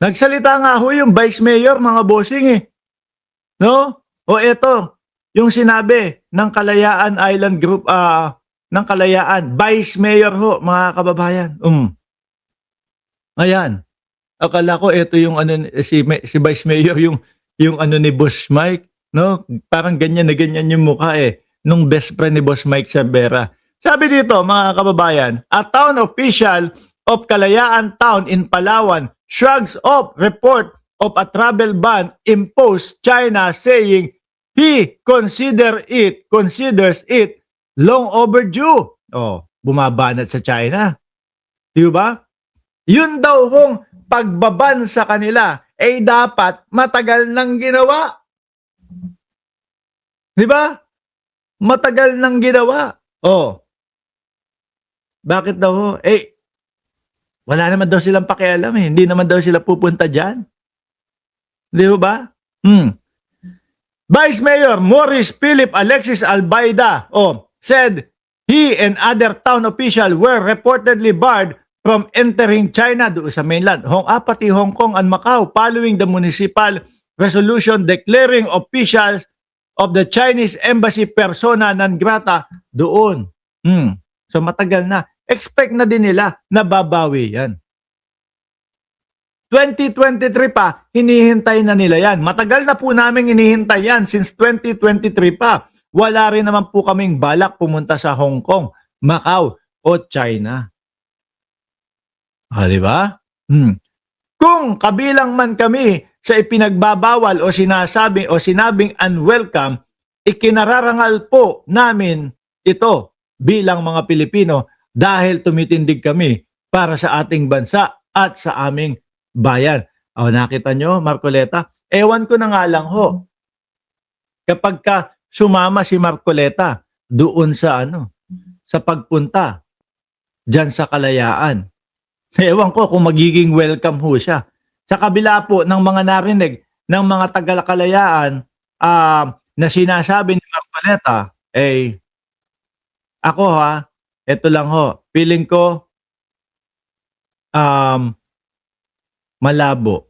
Nagsalita nga ho yung Vice Mayor, mga bossing eh. No? O eto, yung sinabi ng Kalayaan Island Group, ng Kalayaan, Vice Mayor ho, mga kababayan. Ayan. Akala ko ito yung ano si Vice Mayor yung ano ni Boss Mike, no? Parang ganyan na ganyan yung mukha nung best friend ni Boss Mike Cervera. Sabi dito, mga kababayan, a town official of Kalayaan Town in Palawan shrugs off report of a travel ban imposed China, saying he considers it long overdue. Oh, bumabanat sa China. Di ba? Yun daw hong pagbaban sa kanila dapat matagal nang ginawa. Di ba? Matagal nang ginawa. Oh. Bakit daw ho? Wala naman daw silang pakialam Hindi naman daw sila pupunta dyan. Di ba? Vice Mayor Maurice Philip Alexis Albaida said he and other town officials were reportedly barred from entering China doon sa mainland, pati Hong Kong and Macau, following the municipal resolution declaring officials of the Chinese embassy persona non grata doon. So matagal na. Expect na din nila na babawi yan. 2023 pa, hinihintay na nila yan. Matagal na po namin hinihintay yan since 2023 pa. Wala rin naman po kaming balak pumunta sa Hong Kong, Macau o China. Di ba? Kung kabilang man kami sa ipinagbabawal o sinabing unwelcome, ikinararangal po namin ito bilang mga Pilipino dahil tumitindig kami para sa ating bansa at sa aming bayan. Nakita nyo, Marcoleta? Ewan ko na nga lang ho. Kapag sumama si Marcoleta doon sa sa pagpunta dyan sa Kalayaan, ewan ko kung magiging welcome ho siya. Sa kabila po ng mga narinig ng mga taga-Kalayaan na sinasabi ni Marcoleta, ako ito lang ho, feeling ko malabo.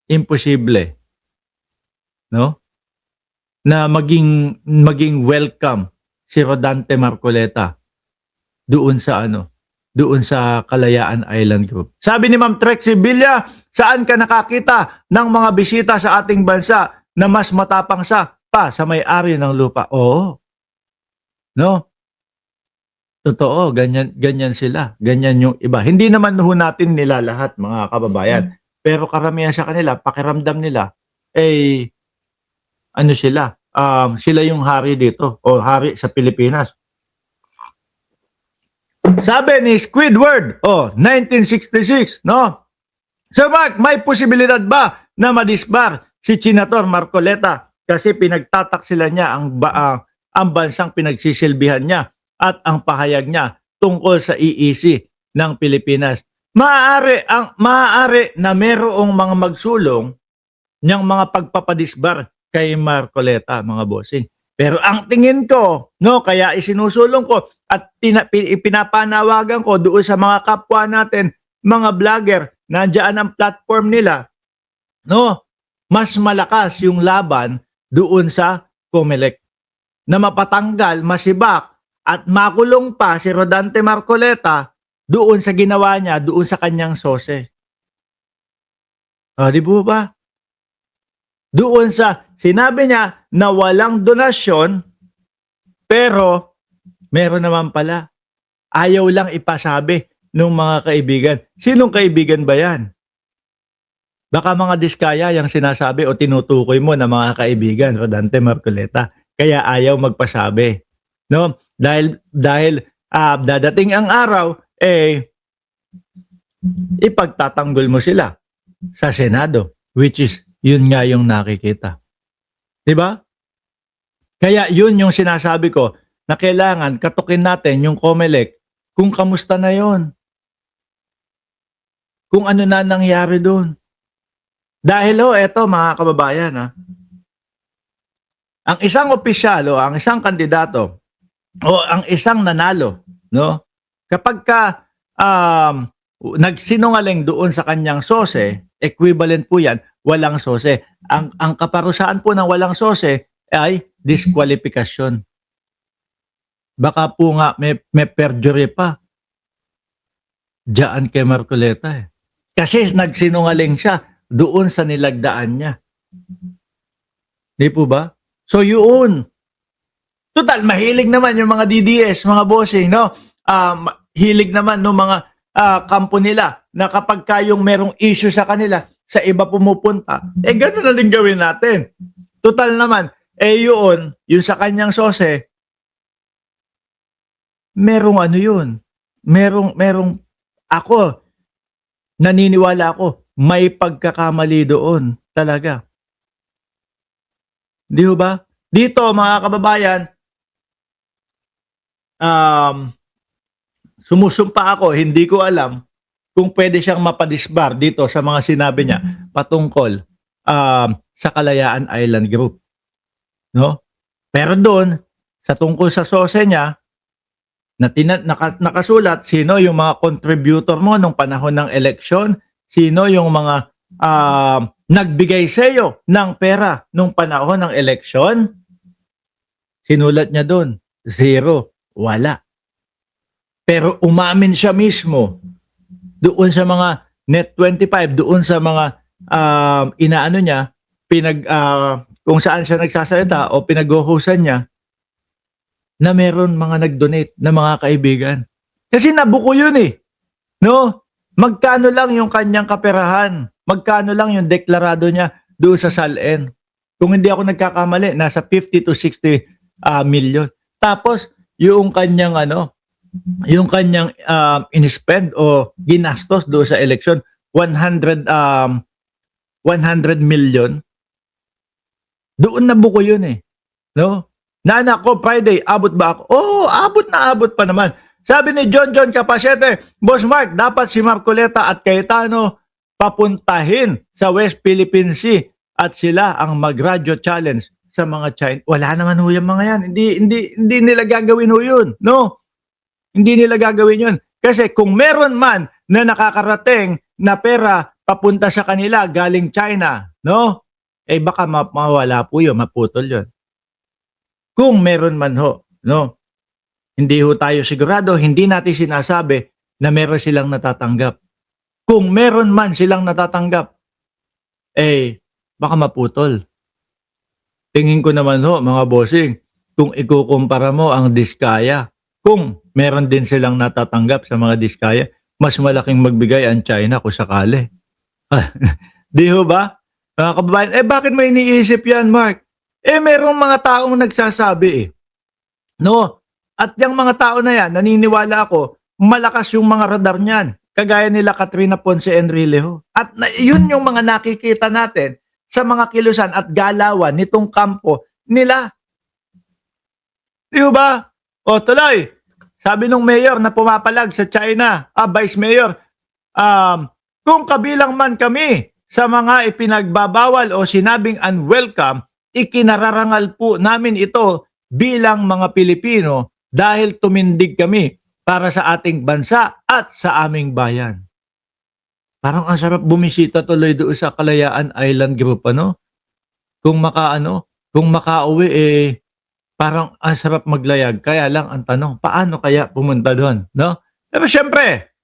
Imposible. No? Na maging welcome si Rodante Marcoleta doon sa doon sa Kalayaan Island Group. Sabi ni Ma'am Trexie Villa, saan ka nakakita ng mga bisita sa ating bansa na mas matapang pa sa may-ari ng lupa? Oo. No? Totoo, ganyan sila. Ganyan yung iba. Hindi naman ho natin nila lahat, mga kababayan. Pero karamihan sa kanila, pakiramdam nila, sila? Sila yung hari dito o hari sa Pilipinas. Sabi ni Squidward, 1966, no? So Mark, may posibilidad ba na madisbar si Senator Marcoleta kasi pinagtataksila niya ang bansang pinagsisilbihan niya at ang pahayag niya tungkol sa EEC ng Pilipinas? Maaari na merong mga magsulong niyang mga pagpapadisbar kay Marcoleta, mga bossing. Pero ang tingin ko, kaya isinusulong ko at pinapanawagan ko doon sa mga kapwa natin, mga vlogger, nandiyan ang platform nila, mas malakas yung laban doon sa COMELEC na mapatanggal, masibak at makulong pa si Rodante Marcoleta doon sa ginawa niya, doon sa kanyang sose. Di ba? Doon sa sinabi niya na walang donasyon, pero meron naman pala. Ayaw lang ipasabi ng mga kaibigan. Sinong kaibigan ba yan? Baka mga diskaya yung sinasabi o tinutukoy mo na mga kaibigan, Rodante Marcoleta. Kaya ayaw magpasabi. No? Dahil dadating ang araw, ipagtatanggol mo sila sa Senado, which is yun nga yung nakikita. Diba? Kaya yun yung sinasabi ko na kailangan katukin natin yung COMELEC kung kamusta na yon. Kung ano na nangyari doon. Dahil eto mga kababayan ang isang opisyal ang isang kandidato o ang isang nanalo, no? Kapag nagsinungaling doon sa kanyang sose, equivalent po yan, walang sose. Ang kaparusahan po ng walang sose ay disqualification. Baka po nga may perjury pa diyan kay Marcoleta eh. Kasi nagsinungaling siya doon sa nilagdaan niya. Di po ba? So yun. Total, mahilig naman yung mga DDS, mga bossing, no? Hilig naman no mga kampo nila na kapag kayong merong issue sa kanila, sa iba pumupunta, gano'n na din gawin natin. Total naman, yun sa kanyang sose, merong ano yun, merong ako, naniniwala ako, may pagkakamali doon talaga. Di ba? Dito, mga kababayan, sumusumpa ako, hindi ko alam kung pwede siyang mapadisbar dito sa mga sinabi niya patungkol sa Kalayaan Island Group. No? Pero doon, sa tungkol sa sose niya, nakasulat sino yung mga contributor mo nung panahon ng eleksyon, sino yung mga nagbigay sa iyo ng pera nung panahon ng eleksyon. Sinulat niya doon, 0, wala. Pero umamin siya mismo doon sa mga Net25, doon sa mga inaano niya, kung saan siya nagsasalita o pinag-hosan niya, na meron mga nag-donate na mga kaibigan. Kasi nabuko yun eh. No? Magkano lang yung kanyang kaperahan? Magkano lang yung deklarado niya doon sa SALN? Kung hindi ako nagkakamali, nasa 50 to 60 million. Tapos, yung kanyang in-spend o ginastos doon sa election, 100 million. Doon nabuko yun eh. No? Nanak ko, Friday, abot ba ako? Oo, abot na abot pa naman. Sabi ni John Capacete, Boss Mark, dapat si Marcoleta at Cayetano papuntahin sa West Philippine Sea at sila ang mag-radio challenge sa mga China. Wala naman ho yung mga yan. Hindi nila gagawin ho yun. No? Hindi nila gagawin yun. Kasi kung meron man na nakakarating na pera papunta sa kanila galing China, no? Baka mawala po yun, maputol yun. Kung meron man ho, no? Hindi ho tayo sigurado, hindi natin sinasabi na meron silang natatanggap. Kung meron man silang natatanggap, baka maputol. Tingin ko naman ho, mga bossing, kung ikukumpara mo ang Diskaya, kung meron din silang natatanggap sa mga Diskaya, mas malaking magbigay ang China kung sakali. Di ho ba? Mga kababayan, bakit may iniisip yan, Mark? Merong mga taong nagsasabi eh. No? At yung mga tao na yan, naniniwala ako, malakas yung mga radar niyan. Kagaya nila Katrina Ponce Enrile. At yun yung mga nakikita natin sa mga kilusan at galawan nitong kampo nila. Di ba? O tuloy, sabi nung mayor na pumapalag sa China, vice mayor, kung kabilang man kami sa mga ipinagbabawal o sinabing unwelcome, ikinararangal po namin ito bilang mga Pilipino dahil tumindig kami para sa ating bansa at sa aming bayan. Parang ang sarap bumisita tuloy doon sa Kalayaan Island Group, ano? Kung makauwi, parang ang sarap maglayag. Kaya lang ang tanong, paano kaya pumunta doon, no? Pero syempre,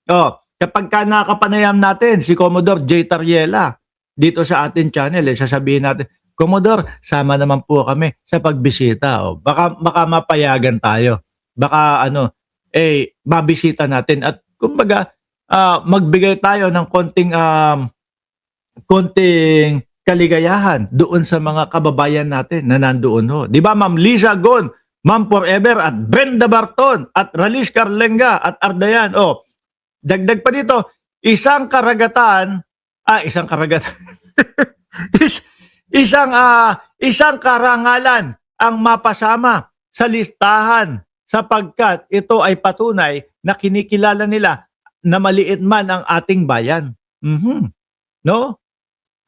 kapag nakapanayam natin si Commodore J. Tariela dito sa ating channel, sasabihin natin, Commodore, sama naman po kami sa pagbisita. Baka mapayagan tayo. Baka mabisita natin at kumbaga magbigay tayo ng konting kaligayahan doon sa mga kababayan natin na nandoon ho. 'Di ba, Ma'am Liza Gon, Ma'am Forever at Brenda Barton at Ralis Carlenga at Ardayan. Dagdag pa dito, isang karagatan isang karangalan ang mapasama sa listahan sapagkat ito ay patunay na kinikilala nila na maliit man ang ating bayan. No?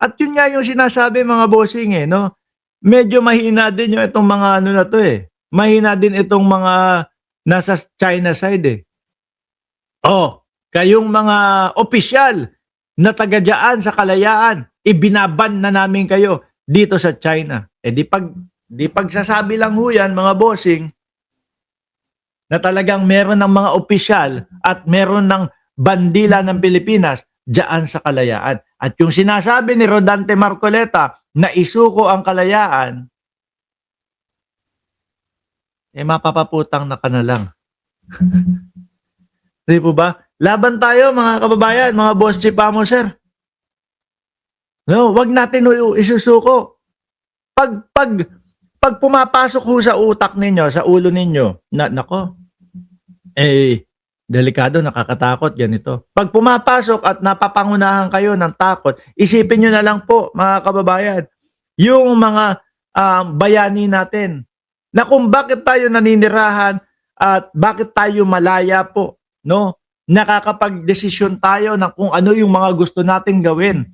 At yun nga yung sinasabi, mga bossing no? Medyo mahina din yung itong mga na to Mahina din itong mga nasa China side kayong mga opisyal na taga dyan sa Kalayaan, ibinaban na namin kayo dito sa China. Di pagsasabi lang ho yan, mga bossing, na talagang meron ng mga opisyal at meron ng bandila ng Pilipinas dyan sa Kalayaan. At yung sinasabi ni Rodante Marcoleta na isuko ang Kalayaan, mapapaputang na ka na lang. Di po ba? Laban tayo mga kababayan, mga boss chief mo, sir. No, wag natin isusuko. Pag pumapasok ho sa utak ninyo, sa ulo ninyo, nako, delikado, nakakatakot, ganito. Pag pumapasok at napapangunahan kayo ng takot, isipin nyo na lang po, mga kababayan, yung mga bayani natin, na kung bakit tayo naninirahan at bakit tayo malaya po, no? Nakakapag-desisyon tayo ng kung ano yung mga gusto nating gawin,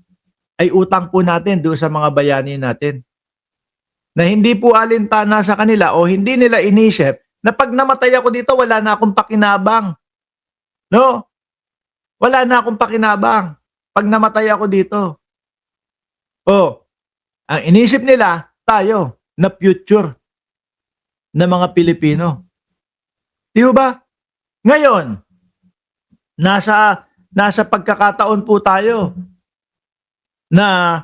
ay utang po natin doon sa mga bayani natin. Na hindi po alintana sa kanila o hindi nila inisip na pag namatay ako dito, wala na akong pakinabang. No? Wala na akong pakinabang pag namatay ako dito. Ang inisip nila, tayo, na future na mga Pilipino. Di ba? Ngayon, nasa pagkakataon po tayo na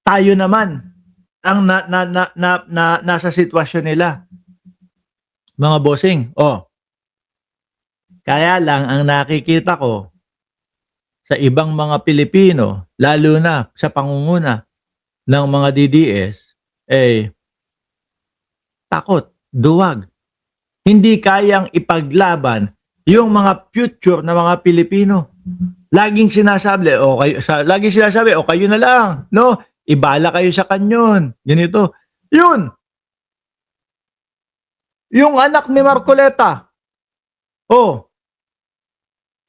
tayo naman ang nasa sitwasyon nila. Mga bossing, kaya lang ang nakikita ko sa ibang mga Pilipino, lalo na sa pangunguna ng mga DDS, takot, duwag. Hindi kayang ipaglaban yung mga future na mga Pilipino. Laging sinasabi, kayo na lang, no? Ibala kayo sa kanyon. Ganito. Yun. Yung anak ni Marcoleta.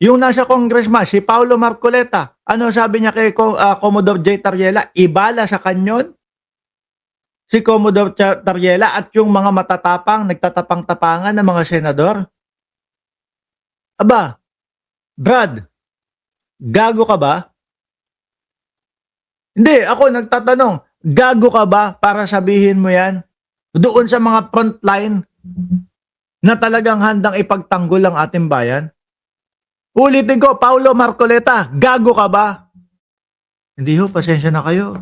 Yung nasa congressman, si Paulo Marcoleta. Ano sabi niya kay Commodore J. Tariela? Ibala sa kanyon? Si Commodore Tariela at yung mga matatapang, nagtatapang-tapangan ng mga senador? Aba, Brad, gago ka ba? Hindi, ako nagtatanong, gago ka ba para sabihin mo yan? Doon sa mga frontline na talagang handang ipagtanggol ang ating bayan? Ulitin ko, Paulo Marcoleta, gago ka ba? Hindi ho, pasensya na kayo.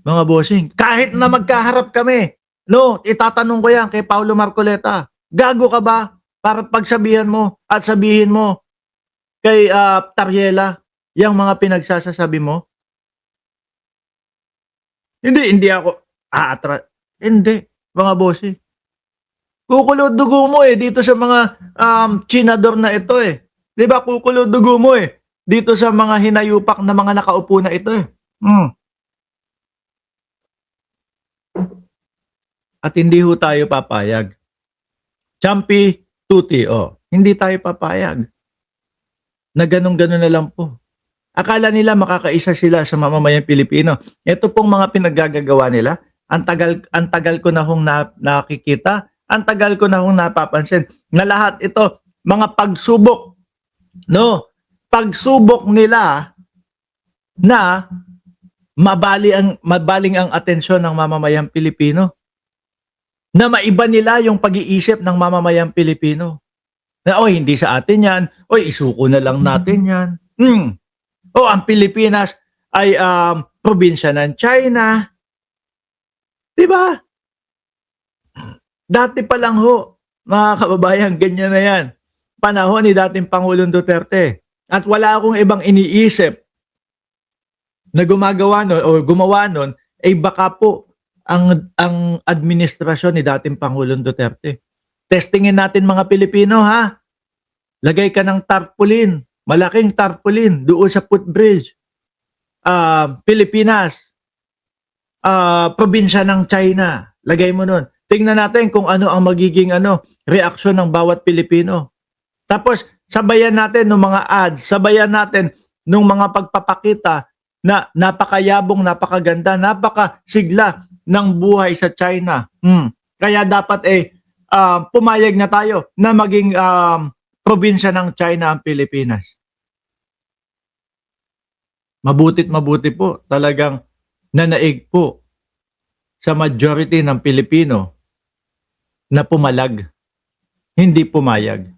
Mga bossing, kahit na magkaharap kami, no, itatanong ko yan kay Paulo Marcoleta, gago ka ba para pagsabihan mo at sabihin mo kay Tariela yung mga pinagsasasabi mo? Hindi ako hindi, mga bossing. Kukulod dugo mo dito sa mga chinador na ito 'Di ba kukulod dugo mo dito sa mga hinayupak na mga nakaupo na ito At hindi ho tayo papayag. Champi tuti, hindi tayo papayag. Na ganun-ganun na lang po. Akala nila makakaisa sila sa mamamayang Pilipino. Ito pong mga pinaggagawa nila, ang tagal ko na hong nakikita, ang tagal ko na hong napapansin na lahat ito mga pagsubok, no? Pagsubok nila na mabaling ang atensyon ng mamamayang Pilipino. Na maiba nila yung pag-iisip ng mamamayang Pilipino. Na hindi sa atin yan, isuko na lang natin yan. Ang Pilipinas ay probinsya ng China. Diba? Dati pa lang ho, mga kababayan, ganyan na yan. Panahon ni dating Pangulong Duterte. At wala akong ibang iniisip na gumagawa nun o gumawa nun, baka po ang administrasyon ni dating Pangulong Duterte. Testingin natin mga Pilipino ha. Lagay ka ng tarpaulin. Malaking tarpaulin doon sa footbridge. Pilipinas, probinsya ng China. Lagay mo nun. Tingnan natin kung ano ang magiging reaksyon ng bawat Pilipino. Tapos, sabayan natin ng mga ads, sabayan natin ng mga pagpapakita na napakayabong, napakaganda, napakasigla ng buhay sa China. Kaya dapat pumayag na tayo na maging probinsya ng China ang Pilipinas. mabutit mabuti po, talagang nanaig po sa majority ng Pilipino na pumalag, hindi pumayag.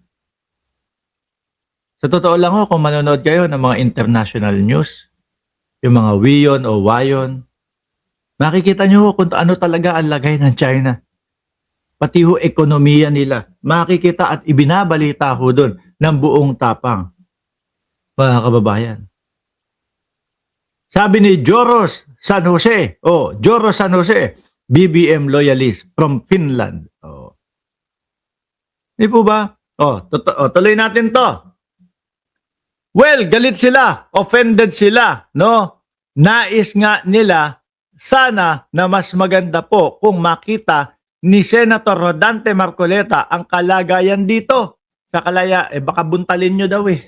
Sa totoo lang ho, kung manonood kayo ng mga international news, yung mga Wiyon o Wayon, makikita nyo ho kung ano talaga ang lagay ng China. Pati ho ekonomiya nila. Makikita at ibinabalita ho doon ng buong tapang. Mga kababayan. Sabi ni Joros San Jose, Joros San Jose, BBM loyalist from Finland. Di po ba? Tuloy natin to. Well, galit sila, offended sila, no? Nais nga nila sana na mas maganda po kung makita ni Senator Rodante Marcoleta ang kalagayan dito sa Kalaya. Baka buntalin nyo daw eh.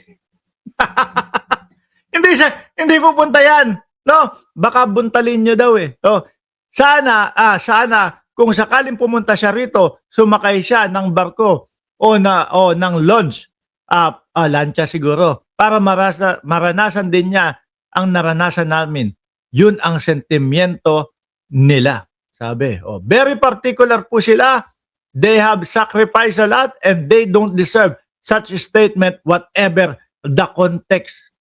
Hindi pupunta yan. No? Baka buntalin nyo daw eh. Sana kung sakaling pumunta siya rito, sumakay siya ng barko o ng launch, lancha siguro, para maranasan din niya ang naranasan namin. Yun ang sentimiento nila. Sabi, very particular po sila. They have sacrificed a lot and they don't deserve such a statement whatever the context.